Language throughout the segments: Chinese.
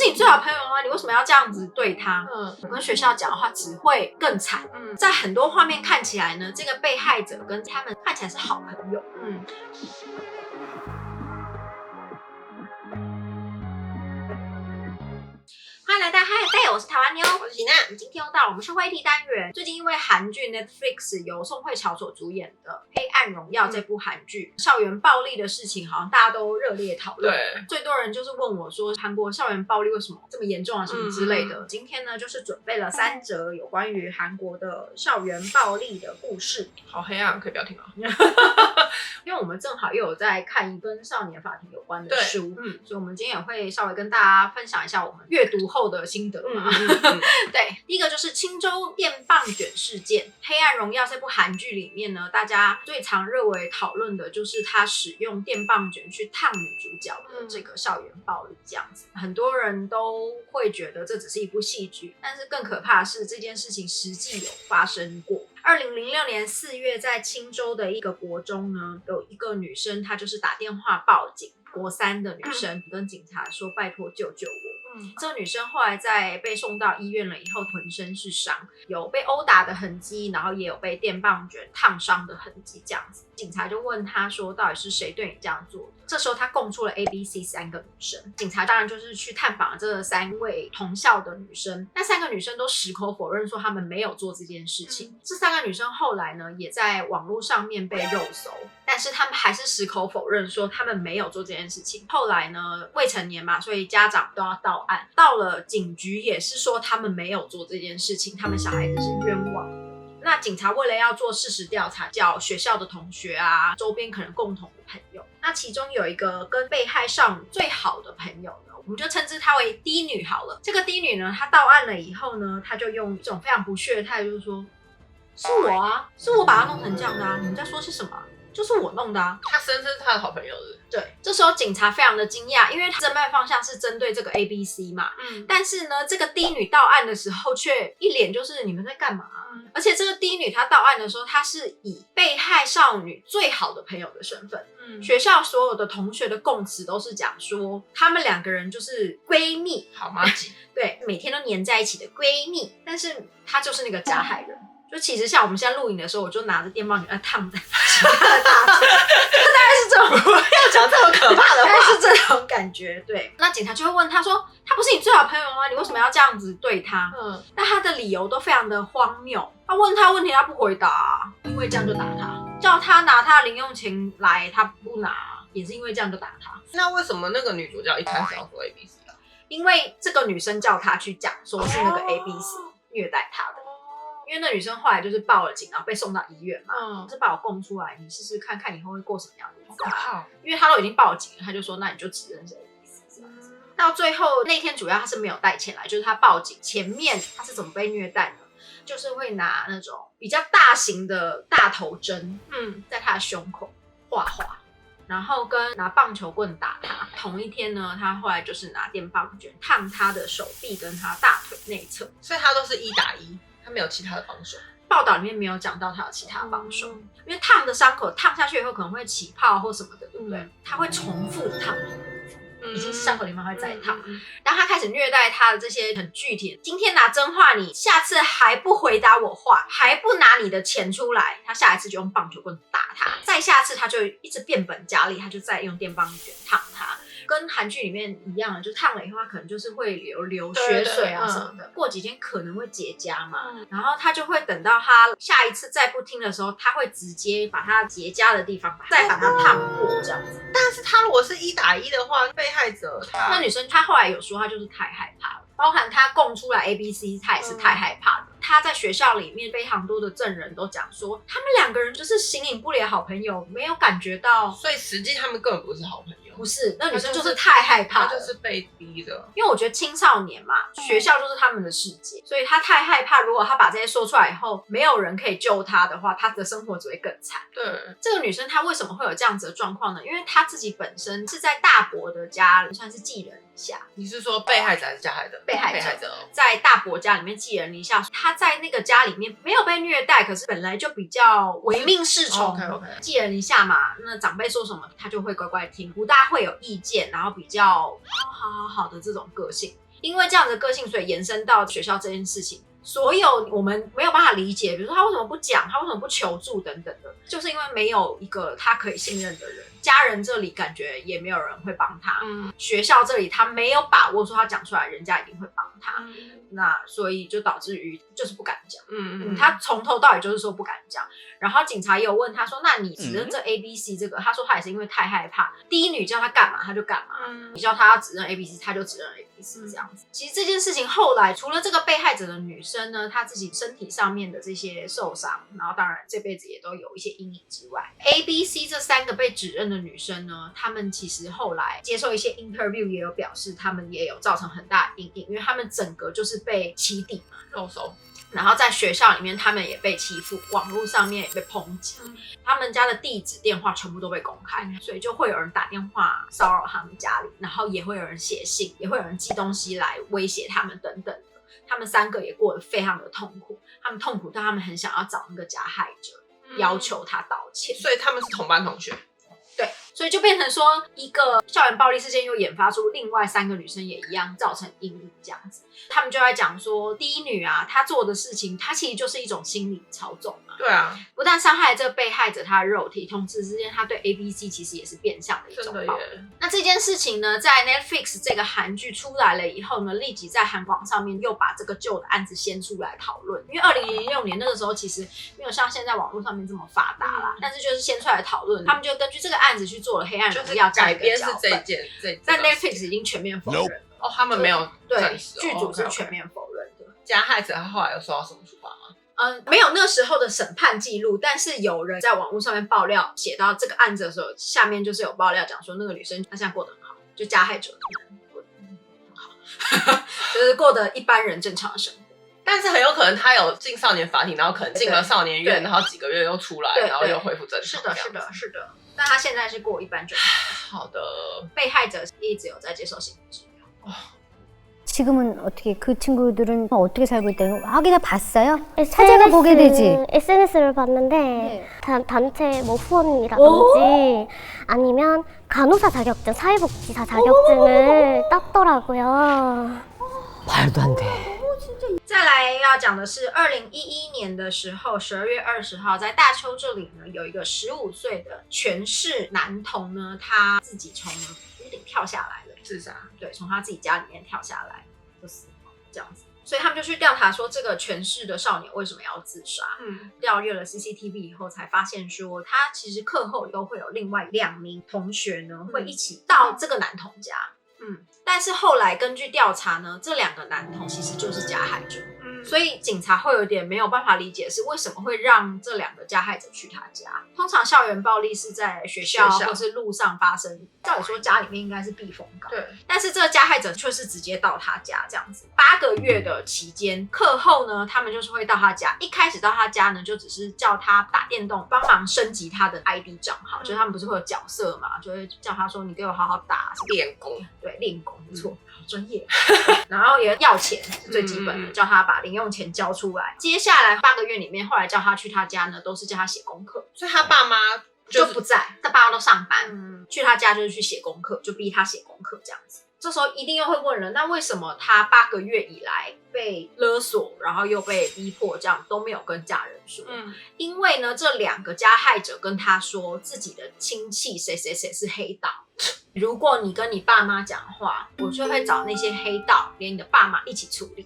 是你最好的朋友吗？你为什么要这样子对他？我跟学校讲的话只会更惨。在很多画面看起来呢，这个被害者跟他们看起来是好朋友。欢迎来到嗨对，我是台湾妞，我是喜娜。今天又到了我们生活议题单元。最近因为韩剧 Netflix 由宋慧乔所主演的《黑暗荣耀》这部韩剧，校园暴力的事情好像大家都热烈讨论。对，最多人就是问我说，韩国校园暴力为什么这么严重啊，什么之类的。今天呢，就是准备了3则有关于韩国的校园暴力的故事。好黑暗，可以不要听吗？因为我们正好又有在看一跟少年法庭有关的书，所以我们今天也会稍微跟大家分享一下我们阅读后的心得嘛。对，第一个就是青州电棒卷事件。黑暗荣耀这部韩剧里面呢，大家最常热为讨论的就是他使用电棒卷去烫女主角的这个校园暴力这样子。很多人都会觉得这只是一部戏剧，但是更可怕的是这件事情实际有发生过。2006年4月，在青州的一个国中呢，有一个女生，她就是打电话报警，国3的女生跟警察说：“拜托救救我。”这个女生后来在被送到医院了以后，浑身是伤，有被殴打的痕迹，然后也有被电棒卷烫伤的痕迹，这样子。警察就问她说：“到底是谁对你这样做的？”这时候她供出了 A、B、C 3个女生，警察当然就是去探访了这3位同校的女生。那3个女生都矢口否认说她们没有做这件事情。这3个女生后来呢，也在网络上面被肉搜，但是她们还是矢口否认说她们没有做这件事情。后来呢，未成年嘛，所以家长都要到案，到了警局也是说他们没有做这件事情，他们小孩子是冤枉的。那警察为了要做事实调查，叫学校的同学啊，周边可能共同的朋友。那其中有一个跟被害少女最好的朋友呢，我们就称之她为 D 女好了。这个 D 女呢，她到案了以后呢，她就用一种非常不屑的态度，就是说：“是我啊，是我把她弄成这样的啊，你们在说些什么？就是我弄的啊。”他声称是他的好朋友的。对，这时候警察非常的惊讶，因为侦办方向是针对这个 A、B、C 嘛，但是呢，这个 D 女到案的时候却一脸就是你们在干嘛？而且这个 D 女她到案的时候，她是以被害少女最好的朋友的身份，学校所有的同学的供词都是讲说，她们2个人就是闺蜜，好麻吉，对，每天都黏在一起的闺蜜，但是她就是那个加害人。就其实像我们现在录影的时候，我就拿着电棒卷烫在其他的大腿，大概是这种，不要讲这么可怕的话，大概是这种感觉。对，那警察就会问他说：“他不是你最好的朋友吗？你为什么要这样子对他？”那他的理由都非常的荒谬。他问他问题，他不回答，因为这样就打他；叫他拿他的零用钱来，他不拿，也是因为这样就打他。那为什么那个女主角一开始要说 A、B、C 啊？因为这个女生叫他去讲，说是那个 A、B、C 虐待他的。因为那女生后来就是报了警，然后被送到医院嘛，是把我供出来，你试试看看以后会过什么样的日子啊？因为他都已经报警了，他就说那你就指认是 A、B、C 这样子。到最后那天主要他是没有带钱来，就是他报警前面他是怎么被虐待呢？就是会拿那种比较大型的大头针，在他的胸口画画，然后跟拿棒球棍打他。同一天呢，他后来就是拿电棒卷烫他的手臂跟他大腿内侧，所以他都是1打1。他没有其他的帮手，报道里面没有讲到他有其他帮手，因为烫的伤口烫下去以后可能会起泡或什么的，对不对？他会重复烫，已经伤口地方会再烫。然后他开始虐待他的这些很具体的，今天拿真话你，下次还不回答我话，还不拿你的钱出来，他下一次就用棒球棍打他，再下次他就一直变本加厉，他就再用电棒卷烫他。跟韩剧里面一样的，就烫了以后，他可能就是会流血水啊什么的，过几天可能会结痂嘛，然后他就会等到他下一次再不听的时候，他会直接把他结痂的地方再把它烫破这样子。但是他如果是1打1的话，被害者那女生她后来有说，她就是太害怕了，包含她供出来 A、B、C， 她也是太害怕了。她在学校里面非常多的证人都讲说，他们2个人就是形影不离的好朋友，没有感觉到，所以实际他们根本不是好朋友。不是，那女生就是太害怕了，她就是被逼的。因为我觉得青少年嘛，学校就是他们的世界，所以她太害怕。如果她把这些说出来以后，没有人可以救她的话，她的生活只会更惨。对，这个女生她为什么会有这样子的状况呢？因为她自己本身是在大伯的家，算是寄人篱下。你是说被害者还是加害者？被害者在大伯家里面寄人篱下，她在那个家里面没有被虐待，可是本来就比较唯命是从，寄人篱下嘛，那长辈说什么她就会乖乖听，不大会有意见，然后比较好的这种个性。因为这样的个性，所以延伸到学校这件事情。所有我们没有办法理解，比如说他为什么不讲，他为什么不求助等等的，就是因为没有一个他可以信任的人。家人这里感觉也没有人会帮他，学校这里他没有把握说他讲出来人家一定会帮他，那所以就导致于就是不敢讲，他从头到尾就是说不敢讲。然后警察也有问他说，那你指认这 ABC 这个，他说他也是因为太害怕，第一女叫他干嘛他就干嘛，你叫他指认 ABC 他就指认 ABC 这样子。其实这件事情后来除了这个被害者的女生呢，她自己身体上面的这些受伤，然后当然这辈子也都有一些阴影之外， ABC 这3个被指认的女生呢，她们其实后来接受一些 interview 也有表示，她们也有造成很大的阴影，因为她们整个就是被起底嘛，肉搜，然后在学校里面他们也被欺负，网络上面也被抨击，他们家的地址电话全部都被公开，所以就会有人打电话骚扰他们家里，然后也会有人写信，也会有人寄东西来威胁他们等等的。他们3个也过得非常的痛苦，他们痛苦到他们很想要找那个加害者，要求他道歉。所以他们是同班同学。对，所以就变成说一个校园暴力事件又研发出另外3个女生也一样造成阴影这样子。他们就在讲说，第一女啊，她做的事情，她其实就是一种心理操纵嘛。对啊，不但伤害了这个被害者她的肉体，同时之间她对 ABC 其实也是变相的一种暴力。那这件事情呢，在 Netflix 这个韩剧出来了以后呢，立即在韩广上面又把这个旧的案子掀出来讨论。因为2006年那个时候其实没有像现在网络上面这么发达啦，但是就是掀出来讨论，他们就根据这个案子去做了《黑暗荣耀》改编是这件，但 Netflix 已经全面否认了。哦，他们没有对，剧组是全面否认的。加害者他后来有受到什么处罚吗？没有那时候的审判记录，但是有人在网络上面爆料，写到这个案子的时候，下面就是有爆料讲说那个女生她现在过得很好，就加害者过得很好，就是过得一般人正常的生活。但是很有可能他有进少年法庭，然后可能进了少年院，然后几个月又出来，然后又恢复正常。是的。但他现在是过一般正常。好的。被害者一直有在接受心理治疗。 지금은 어떻게 그 친구들은 어떻게 살고 있다는 하기나 봤어요? 사진을 보게 되지. SNS를 봤는데 네. 단체 뭐 후원이라든지 아니면 간호사 자격증, 사회복지사 자격증을 땄더라고요. 말도 안 돼. 再来要讲的是2011年的时候，12月20号，在大邱这里呢，有一个15岁的全市男童呢，他自己从屋顶跳下来了，自杀。对，从他自己家里面跳下来就死了，这样子。所以他们就去调查说，这个全市的少年为什么要自杀？调阅了 CCTV 以后，才发现说，他其实课后都会有另外2名同学呢，会一起到这个男童家。但是后来根据调查呢，这2个男童其实就是加害者。所以警察会有点没有办法理解是为什么会让这2个加害者去他家。通常校园暴力是在学校或是路上发生，照理说家里面应该是避风港，对。但是这个加害者却是直接到他家这样子。8个月的期间，课后呢，他们就是会到他家。一开始到他家呢，就只是叫他打电动，帮忙升级他的 ID 账号，就是他们不是会有角色嘛，就会叫他说你给我好好打，练功，对，练功，没错。专业，然后也要钱是最基本的，叫他把零用钱交出来。接下来8个月里面，后来叫他去他家呢，都是叫他写功课，所以他爸妈就不在，他爸妈都上班，去他家就是去写功课，就逼他写功课这样子。这时候一定又会问了，那为什么他8个月以来被勒索，然后又被逼迫，这样都没有跟家人说？因为呢，这2个加害者跟他说自己的亲戚谁谁谁是黑道。如果你跟你爸妈讲话，我就会找那些黑道，连你的爸妈一起处理。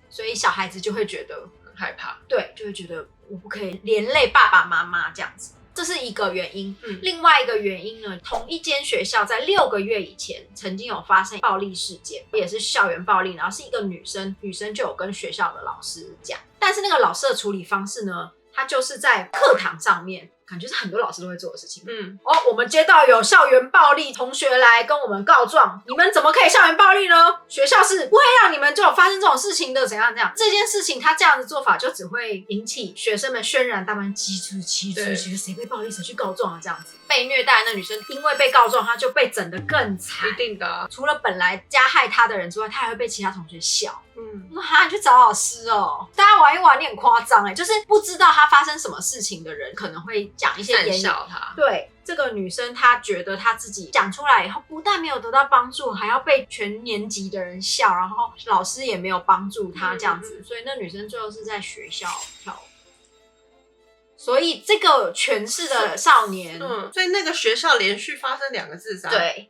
所以小孩子就会觉得很害怕，对，就会觉得我不可以连累爸爸妈妈这样子，这是一个原因。另外一个原因呢，同一间学校在6个月以前曾经有发生暴力事件，也是校园暴力，然后是一个女生就有跟学校的老师讲，但是那个老师的处理方式呢，他就是在课堂上面。感觉是很多老师都会做的事情。我们接到有校园暴力同学来跟我们告状，你们怎么可以校园暴力呢？学校是不会让你们就有发生这种事情的，怎样怎样。这件事情他这样的做法就只会引起学生们轩然大波，激出觉得谁被暴力谁去告状啊这样子。被虐待的那女生因为被告状，她就被整得更惨。一定的。除了本来加害她的人之外，她还会被其他同学笑。说哈，你去找老师哦，大家玩一玩，你很夸张就是不知道他发生什么事情的人，可能会讲一些言语，他。对，这个女生她觉得她自己讲出来以后，不但没有得到帮助，还要被全年级的人笑，然后老师也没有帮助她这样子，所以那女生最后是在学校跳舞。所以这个权势的少年，所以那个学校连续发生2个自杀，对。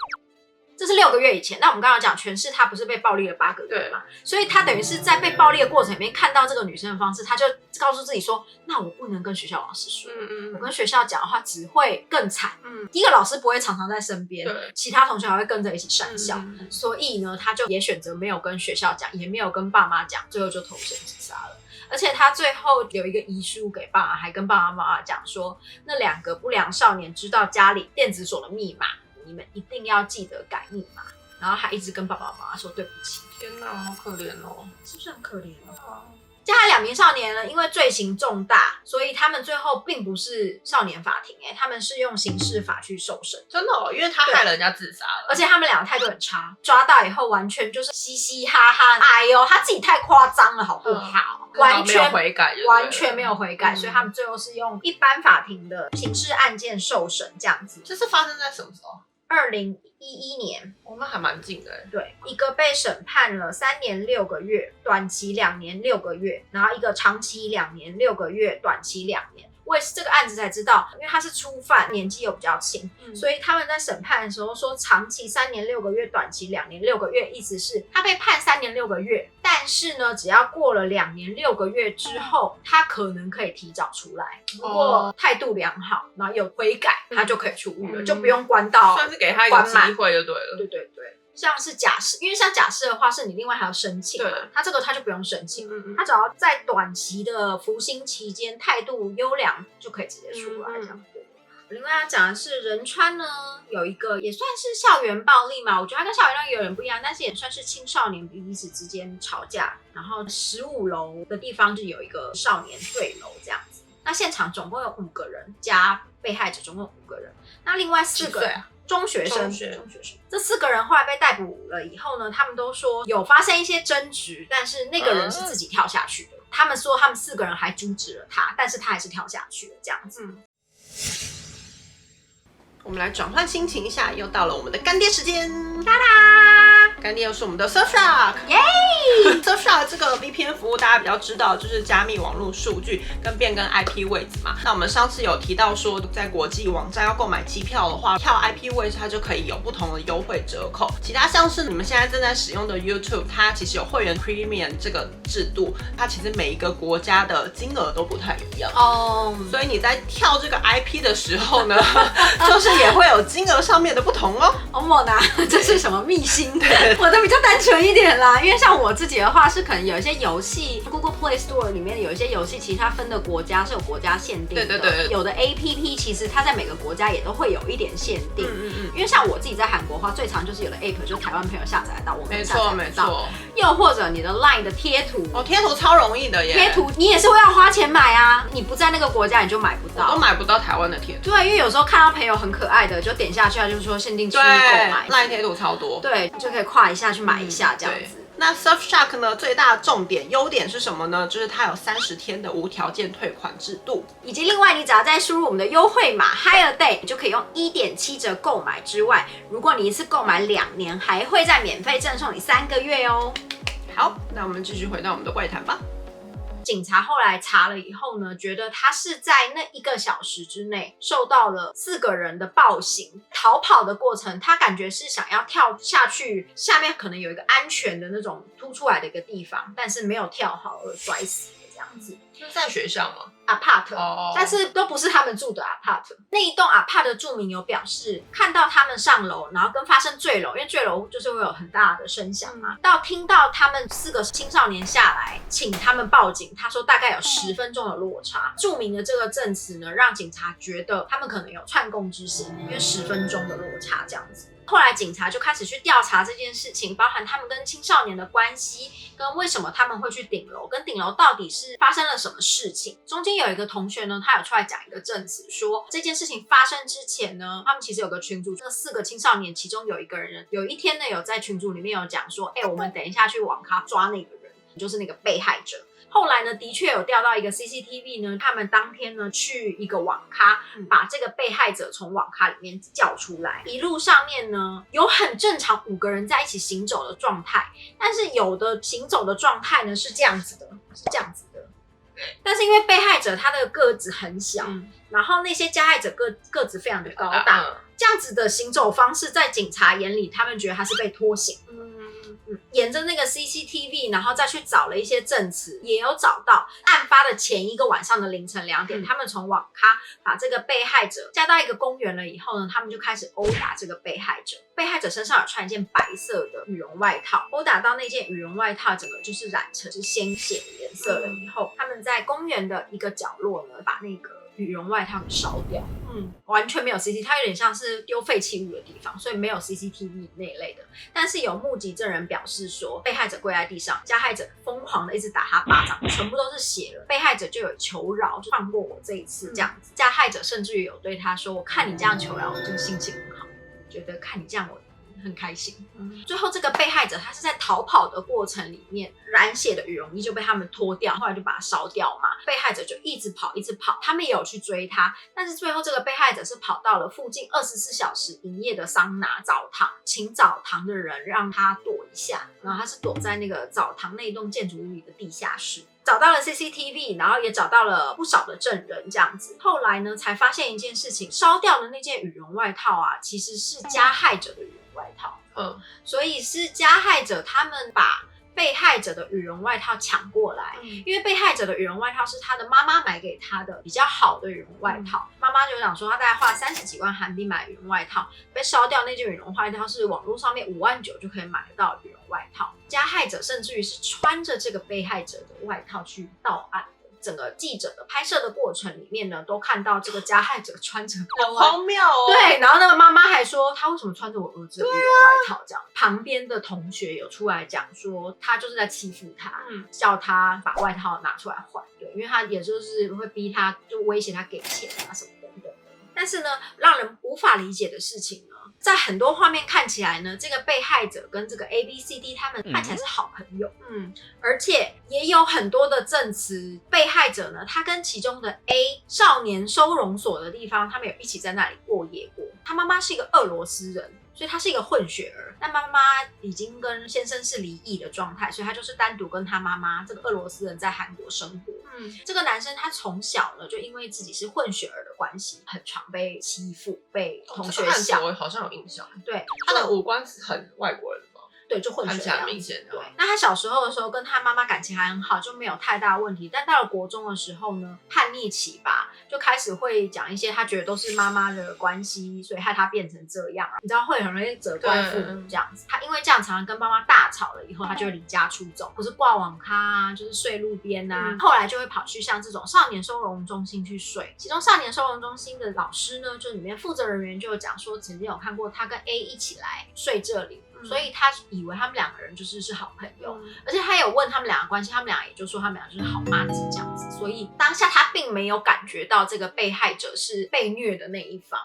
这是6个月以前，那我们刚刚讲权势，他不是被暴力了8个月嘛？所以他等于是在被暴力的过程里面看到这个女生的方式，他就告诉自己说：那我不能跟学校老师说，我跟学校讲的话只会更惨。第一个老师不会常常在身边，其他同学还会跟着一起讪笑，所以呢，他就也选择没有跟学校讲，也没有跟爸妈讲，最后就投身自杀了。而且他最后有一个遗书给爸妈，还跟爸爸妈妈讲说，那2个不良少年知道家里电子锁的密码，你们一定要记得改密码，然后还一直跟爸爸妈妈说对不起。天哪，好可怜哦，是不是很可怜哦？加害2名少年呢，因为罪行重大，所以他们最后并不是少年法庭，他们是用刑事法去受审。真的哦，因为他害了人家自杀了，而且他们2个态度很差，抓到以后完全就是嘻嘻哈哈，哎呦，他自己太夸张了，好不好？完全没有悔改，完全没有悔改，所以他们最后是用一般法庭的刑事案件受审这样子。这是发生在什么时候？2011年，那还蛮近的。对，一个被审判了3年6个月，短期2年6个月，然后一个长期2年6个月，短期2年。我也是这个案子才知道，因为他是初犯，年纪又比较轻，所以他们在审判的时候说长期3年6个月，短期2年6个月，意思是他被判3年6个月，但是呢，只要过了2年6个月之后，他可能可以提早出来，如果态度良好，然后有悔改，他就可以出狱了，就不用关到算是给他一个机会就对了。对对对。像是假释，因为像假释的话，是你另外还要申请嘛，他这个他就不用申请，他只要在短期的服刑期间态度优良，就可以直接出来这样。另外要讲的是仁川呢，有一个也算是校园暴力嘛，我觉得它跟校园暴力有点不一样，但是也算是青少年彼此之间吵架，然后15楼的地方就有一个少年坠楼这样子。那现场总共有5个人，加被害者总共5个人，那另外4个人。中学生，这4个人后来被逮捕了以后呢，他们都说有发生一些争执，但是那个人是自己跳下去的。他们说他们4个人还阻止了他，但是他还是跳下去了，这样子。我们来转换心情一下，又到了我们的干爹时间，哒哒，干爹又是我们的 Surfshark， 耶！Surfshark 这个 VPN 服务大家比较知道，就是加密网络数据跟变更 IP 位置嘛。那我们上次有提到说，在国际网站要购买机票的话，跳 IP 位置它就可以有不同的优惠折扣。其他像是你们现在正在使用的 YouTube， 它其实有会员 Premium 这个制度，它其实每一个国家的金额都不太一样哦。所以你在跳这个 IP 的时候呢，就是也会有金额上面的不同哦。欧莫呢，这是什么秘辛？我的比较单纯一点啦，因为像我自己的话，是可能有一些游戏 Google Play Store 里面有一些游戏，其实它分的国家是有国家限定的。对，有的 APP 其实它在每个国家也都会有一点限定。因为像我自己在韩国的话，最常就是有的 App 就是台湾朋友下载到，我们下载到。没错。又或者你的 LINE 的贴图，贴图超容易的耶。贴图你也是会要花钱买啊，你不在那个国家你就买不到，我都买不到台湾的贴图。对，因为有时候看到朋友很可爱的，就点下去，他就说限定区域购买，LINE 贴图超多，对，就可以跨一下去买一下这样子。那 Surfshark 呢，最大的重点优点是什么呢？就是它有30天的无条件退款制度，以及另外你只要再输入我们的优惠码 Higher Day， 你就可以用1.7折购买之外，如果你一次购买2年，还会再免费赠送你3个月哦。好，那我们继续回到我们的怪谈吧。警察后来查了以后呢，觉得他是在那1个小时之内受到了4个人的暴行，逃跑的过程，他感觉是想要跳下去，下面可能有一个安全的那种凸出来的一个地方，但是没有跳好而摔死的这样子。是在学校吗？apart，但是都不是他们住的 apart。那一栋 apart 的住民有表示，看到他们上楼，然后跟发生坠楼，因为坠楼就是会有很大的声响嘛，到听到他们4个青少年下来，请他们报警。他说大概有10分钟的落差。著名的这个证词呢，让警察觉得他们可能有串供之嫌，因为10分钟的落差这样子。后来警察就开始去调查这件事情，包含他们跟青少年的关系，跟为什么他们会去顶楼，跟顶楼到底是发生了什么事情。中间有一个同学呢，他有出来讲一个证词，说这件事情发生之前呢，他们其实有个群组，这4个青少年其中有一个人有一天呢，有在群组里面有讲说，我们等一下去网咖抓那个人。就是那个被害者。后来呢，的确有调到一个 CCTV 呢，他们当天呢去一个网咖，把这个被害者从网咖里面叫出来。一路上面呢，有很正常5个人在一起行走的状态，但是有的行走的状态呢是这样子的，是这样子的。但是因为被害者他的个子很小，然后那些加害者个子非常的高大，这样子的行走方式在警察眼里，他们觉得他是被拖行。沿着那个 CCTV， 然后再去找了一些证词，也有找到案发的前一个晚上的凌晨2点，他们从网咖把这个被害者架到一个公园了以后呢，他们就开始殴打这个被害者。被害者身上有穿一件白色的羽绒外套，殴打到那件羽绒外套整个就是染成是鲜血的颜色了以后，他们在公园的一个角落呢，把那个羽绒外套给烧掉。完全没有 CCTV， 它有点像是丢废弃物的地方，所以没有 CCTV 那一类的。但是有目击证人表示说，被害者跪在地上，加害者疯狂的一直打他巴掌，全部都是血了。被害者就有求饶，就放过我这一次这样子。加害者甚至于有对他说：“我看你这样求饶，我就心情很好，觉得看你这样我很开心。”最后这个被害者他是在逃跑的过程里面，染血的羽绒衣就被他们脱掉，后来就把它烧掉嘛。被害者就一直跑，他们也有去追他，但是最后这个被害者是跑到了附近24小时营业的桑拿澡堂，请澡堂的人让他躲一下，然后他是躲在那个澡堂那一栋建筑物里的地下室。找到了 CCTV， 然后也找到了不少的证人这样子。后来呢，才发现一件事情，烧掉的那件羽绒外套啊，其实是加害者的羽绒外套。所以是加害者他们把被害者的羽绒外套抢过来，因为被害者的羽绒外套是他的妈妈买给他的比较好的羽绒外套。妈妈就想说，他大概花30几万韩币买羽绒外套，被烧掉那件羽绒外套是网络上面5万9就可以买得到的羽绒外套。加害者甚至于是穿着这个被害者的外套去到案。整个记者的拍摄的过程里面呢，都看到这个加害者穿着好荒谬哦。对，然后那个妈妈还说，他为什么穿着我儿子的羽绒外套这样？旁边的同学有出来讲说，他就是在欺负他，叫他把外套拿出来换。对，因为他也就是会逼他，就威胁他给钱啊什么等等的。但是呢，让人无法理解的事情呢，在很多画面看起来呢，这个被害者跟这个 ABCD 他们看起来是好朋友，而且也有很多的证词，被害者呢，他跟其中的 A 少年收容所的地方，他们有一起在那里过夜过。他妈妈是一个俄罗斯人，所以他是一个混血儿，但妈妈已经跟先生是离异的状态，所以他就是单独跟他妈妈这个俄罗斯人在韩国生活。这个男生他从小呢，就因为自己是混血儿的关系，很常被欺负，被同学笑。我好像有印象。对，他的五官是很外国人吗？对，就混血，看起来明显的。对，那他小时候的时候跟他妈妈感情还很好，就没有太大问题。但到了国中的时候呢，叛逆期吧，就开始会讲一些他觉得都是妈妈的关系，所以害他变成这样。你知道会很容易责怪父母这样子。他因为这样常常跟妈妈大吵了以后，他就会离家出走，不是挂网咖啊，就是睡路边啊。后来就会跑去像这种少年收容中心去睡。其中少年收容中心的老师呢，就里面负责人员就有讲说，曾经有看过他跟 A 一起来睡这里。所以他以为他们2个人就是好朋友，而且他有问他们2个关系，他们俩也就说他们俩就是好妈子这样子。所以当下他并没有感觉到这个被害者是被虐的那一方。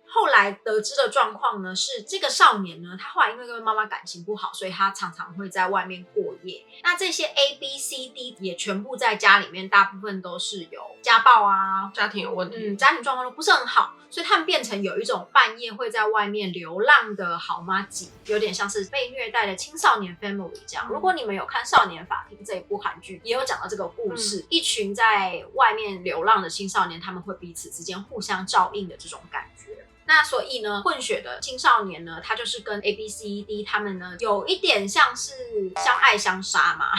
后来得知的状况呢，是这个少年呢，他后来因为跟妈妈感情不好，所以他常常会在外面过夜。那这些 A、B、C、D 也全部在家里面，大部分都是有家暴啊，家庭有问题，家庭状况都不是很好，所以他们变成有一种半夜会在外面流浪的好妈吉，有点像是被虐待的青少年 family 这样。如果你们有看《少年法庭》这一部韩剧，也有讲到这个故事，一群在外面流浪的青少年，他们会彼此之间互相照应的这种感觉。那所以呢，混血的青少年呢，他就是跟 A、B、C、D 他们呢有一点像是相爱相杀嘛，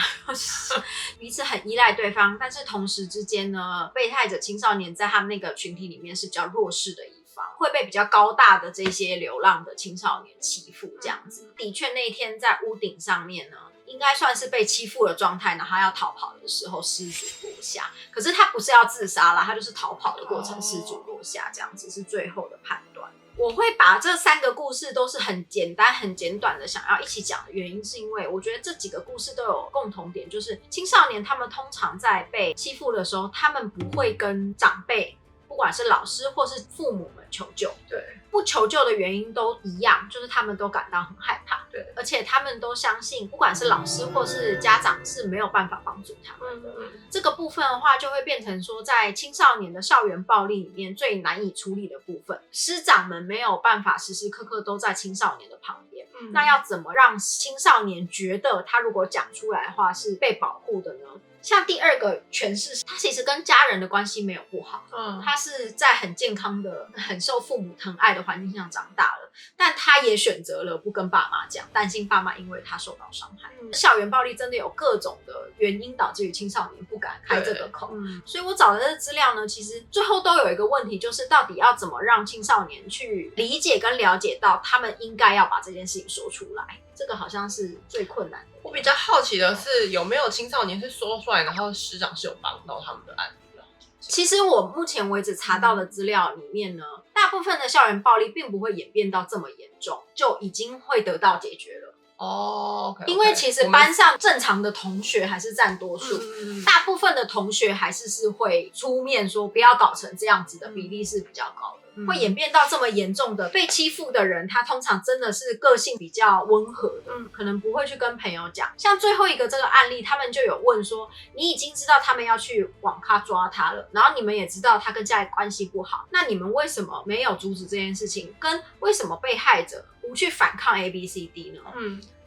彼此很依赖对方，但是同时之间呢，被害者青少年在他们那个群体里面是比较弱势的一方，会被比较高大的这些流浪的青少年欺负这样子。的确那一天在屋顶上面呢，应该算是被欺负的状态，然后他要逃跑的时候失足落下。可是他不是要自杀啦，他就是逃跑的过程失足落下，这样子是最后的判断。我会把这3个故事都是很简单很简短的想要一起讲的原因，是因为我觉得这几个故事都有共同点，就是青少年他们通常在被欺负的时候，他们不会跟长辈不管是老师或是父母们人求救。对，不求救的原因都一样，就是他们都感到很害怕。对，而且他们都相信，不管是老师或是家长是没有办法帮助他们的。这个部分的话，就会变成说，在青少年的校园暴力里面最难以处理的部分，师长们没有办法时时刻刻都在青少年的旁边。那要怎么让青少年觉得他如果讲出来的话是被保护的呢？像第二个诠释，他其实跟家人的关系没有不好，他是在很健康的、很受父母疼爱的环境下长大了，但他也选择了不跟爸妈讲，担心爸妈因为他受到伤害。校园暴力真的有各种的原因导致于青少年不敢开这个口，所以我找的这资料呢，其实最后都有一个问题，就是到底要怎么让青少年去理解跟了解到他们应该要把这件事情说出来，这个好像是最困难的。我比较好奇的是，有没有青少年是说出来，然后师长是有帮到他们的案例了？其实我目前为止查到的资料里面呢，大部分的校园暴力并不会演变到这么严重，就已经会得到解决了。OK， 因为其实班上正常的同学还是占多数，大部分的同学还是会出面说不要搞成这样子的比例是比较高的。会演变到这么严重的被欺负的人，他通常真的是个性比较温和的，可能不会去跟朋友讲。像最后一个这个案例，他们就有问说，你已经知道他们要去网咖抓他了，然后你们也知道他跟家里关系不好，那你们为什么没有阻止这件事情？跟为什么被害者不去反抗 ABCD 呢？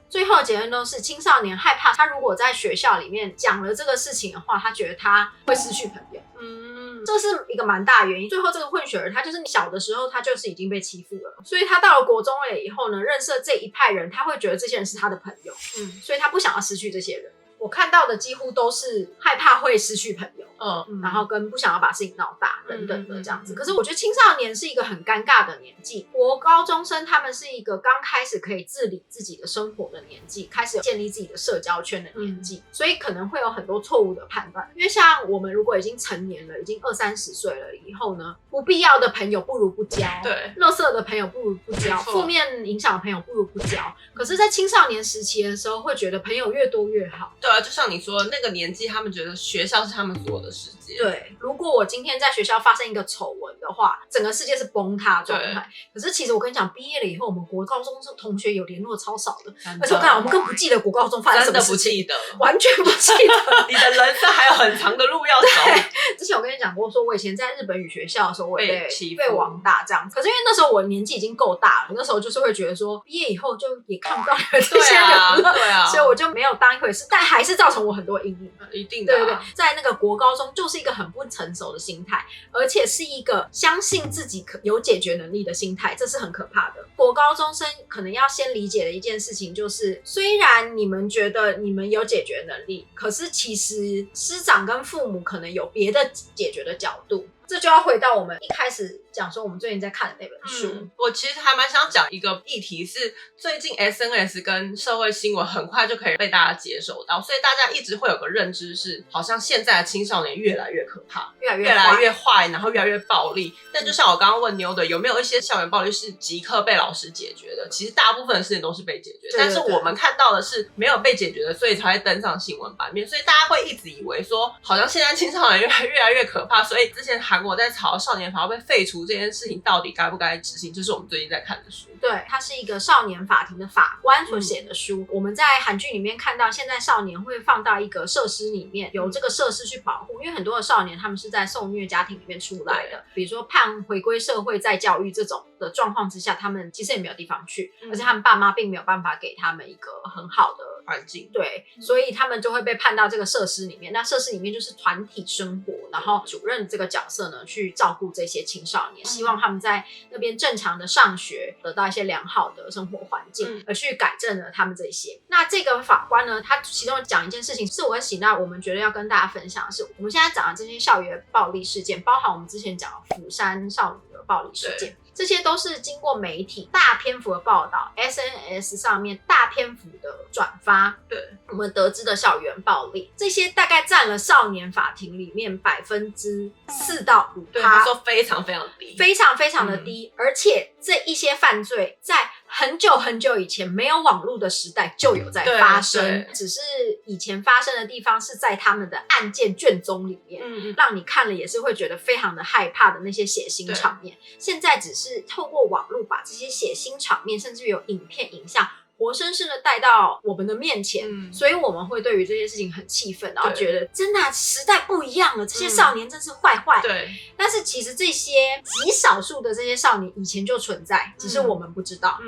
最后的结论都是青少年害怕，他如果在学校里面讲了这个事情的话，他觉得他会失去朋友。这是一个蛮大的原因。最后这个混血儿，他就是小的时候他就是已经被欺负了，所以他到了国中了以后呢，认识了这一派人，他会觉得这些人是他的朋友，所以他不想要失去这些人。我看到的几乎都是害怕会失去朋友，然后跟不想要把事情闹大等等的这样子。可是我觉得青少年是一个很尴尬的年纪，国高中生他们是一个刚开始可以自理自己的生活的年纪，开始建立自己的社交圈的年纪，所以可能会有很多错误的判断。因为像我们如果已经成年了，已经20-30岁了以后呢，不必要的朋友不如不交，对，垃圾的朋友不如不交，负面影响的朋友不如不交。可是在青少年时期的时候，会觉得朋友越多越好。对啊，就像你说的那个年纪，他们觉得学校是他们所有的世界。对，如果我今天在学校发生一个丑闻的话，整个世界是崩塌状态。可是其实我跟你讲，毕业了以后，我们国高中同学有联络超少的，而且我跟你讲，我们更不记得国高中发生什么事情，真的不记得，完全不记得。你的人生还有很长的路要走。之前我跟你讲过，说我以前在日本语学校的时候，我也被网打这样子。可是因为那时候我年纪已经够大了，那时候就是会觉得说，毕业以后就也看不到这些人了，对啊，所以我就没有当一回事，但还是造成我很多阴影。一定的，对，在那个国高中就是一个很不成熟的心态，而且是一个相信自己有解决能力的心态，这是很可怕的。国高中生可能要先理解的一件事情就是，虽然你们觉得你们有解决能力，可是其实师长跟父母可能有别的解决的角度。这就要回到我们一开始讲说我们最近在看的那本书。我其实还蛮想讲一个议题，是最近 SNS 跟社会新闻很快就可以被大家接受到，所以大家一直会有个认知是，好像现在的青少年越来越可怕，越来越坏，然后越来越暴力。但就像我刚刚问妞的，有没有一些校园暴力是即刻被老师解决的？其实大部分的事情都是被解决，但是我们看到的是没有被解决的，所以才会登上新闻版面。所以大家会一直以为说，好像现在青少年越来越可怕，所以之前韩国在吵少年法要被废除这件事情到底该不该执行，这是我们最近在看的书。对，它是一个少年法庭的法官所写的书。我们在韩剧里面看到，现在少年会放到一个设施里面，由这个设施去保护，因为很多的少年他们是在受虐家庭里面出来的，比如说盼回归社会再教育这种的状况之下，他们其实也没有地方去，而且他们爸妈并没有办法给他们一个很好的环境，对，所以他们就会被判到这个设施里面。那设施里面就是团体生活，然后主任这个角色呢去照顾这些青少年，希望他们在那边正常的上学，得到一些良好的生活环境，而去改正了他们这些。那这个法官呢，他其中讲一件事情，是我跟喜娜我们觉得要跟大家分享的是，我们现在讲的这些校园暴力事件，包含我们之前讲的釜山少女的暴力事件，这些都是经过媒体大篇幅的报道 SNS 上面大篇幅的转发，对，我们得知的校园暴力，这些大概占了少年法庭里面4%到5%，对，他说非常非常低，非常非常的低，而且这一些犯罪在很久很久以前没有网络的时代就有在发生，只是以前发生的地方是在他们的案件卷宗里面，让你看了也是会觉得非常的害怕的那些血腥场面。现在只是透过网络把这些血腥场面，甚至于有影片影像活生生的带到我们的面前，所以我们会对于这些事情很气愤，然后觉得真的时代不一样了，这些少年真是坏坏。对，但是其实这些极少数的这些少年以前就存在，只是我们不知道。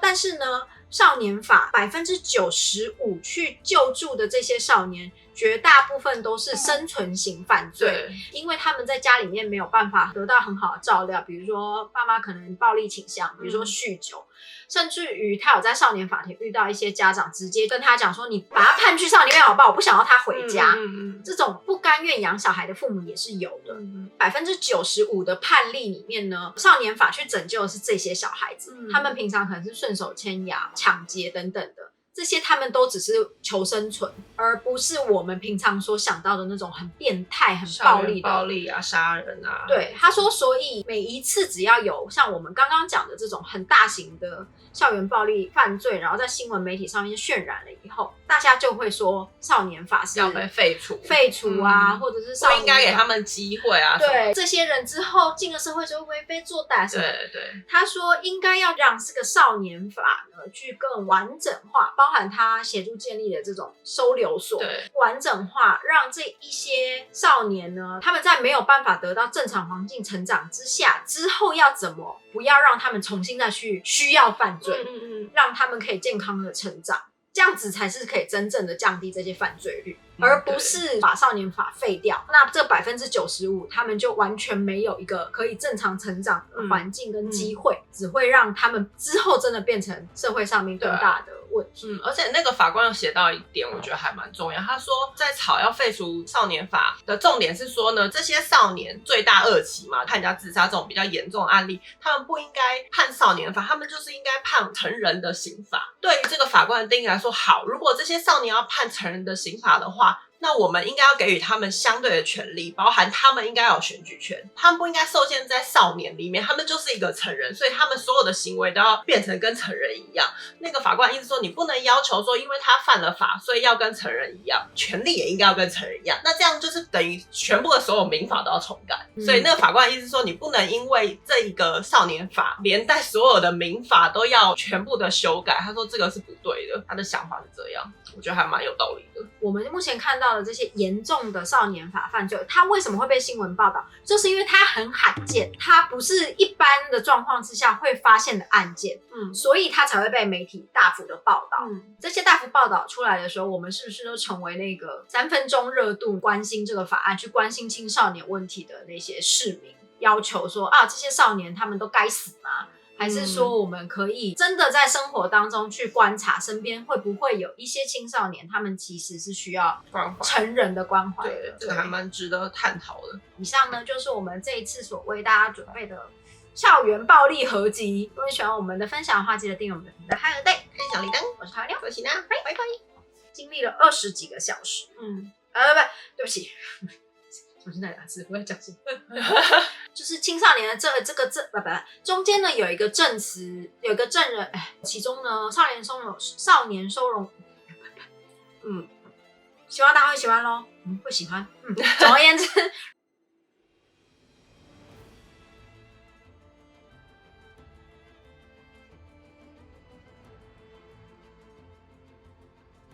但是呢，少年法95%去救助的这些少年，绝大部分都是生存型犯罪，因为他们在家里面没有办法得到很好的照料，比如说爸妈可能暴力倾向，比如说酗酒，甚至于他有在少年法庭遇到一些家长直接跟他讲说，你把他判去少年院好不好？我不想要他回家。这种不甘愿养小孩的父母也是有的。95%的判例里面呢，少年法去拯救的是这些小孩子，他们平常可能是顺手牵羊、抢劫等等的。这些他们都只是求生存，而不是我们平常所想到的那种很变态、很暴力啊、杀人啊。对，他说，所以每一次只要有像我们刚刚讲的这种很大型的校园暴力犯罪，然后在新闻媒体上面渲染了以后，大家就会说少年法是要被废除啊，或者是少年法不应该给他们机会啊。对，这些人之后进了社会就会为非作歹什么。对，他说应该要让这个少年法呢去更完整化，包含他协助建立的这种收留所，完整化，让这一些少年呢，他们在没有办法得到正常环境成长之下，之后要怎么不要让他们重新再去需要犯罪，让他们可以健康的成长，这样子才是可以真正的降低这些犯罪率，而不是把少年法废掉。那这95%他们就完全没有一个可以正常成长的环境跟机会，只会让他们之后真的变成社会上面更大的问题。而且那个法官有写到一点，我觉得还蛮重要。他说，在吵要废除少年法的重点是说呢，这些少年罪大恶极嘛，判人家自杀这种比较严重的案例，他们不应该判少年法，他们就是应该判成人的刑法。对于这个法官的定义来说，好，如果这些少年要判成人的刑法的话，那我们应该要给予他们相对的权利，包含他们应该有选举权，他们不应该受限在少年里面，他们就是一个成人，所以他们所有的行为都要变成跟成人一样。那个法官意思说，你不能要求说因为他犯了法所以要跟成人一样，权利也应该要跟成人一样，那这样就是等于全部的所有民法都要重改。所以那个法官意思说，你不能因为这一个少年法连带所有的民法都要全部的修改，他说这个是不对的，他的想法是这样，我觉得还蛮有道理的。我们目前看到的这些严重的少年法犯罪，它为什么会被新闻报道？就是因为它很罕见，它不是一般的状况之下会发现的案件，所以它才会被媒体大幅的报道。这些大幅报道出来的时候，我们是不是都成为那个3分钟热度关心这个法案、去关心青少年问题的那些市民，要求说啊，这些少年他们都该死吗？还是说我们可以真的在生活当中去观察身边会不会有一些青少年，他们其实是需要成人的关怀的。对，这个还蛮值得探讨的。以上呢就是我们这一次所为大家准备的校园暴力合集。如果你喜欢我们的分享的话，记得订阅我们的频道，还有开小铃铛。我是台妞，我是那，拜拜。经历了20几个小时，对不起。重新再讲一次，我要讲什么？就是青少年的中间呢有一个证词，有一个证人，其中呢少年收容，希望大家会喜欢咯，会喜欢。总而言之，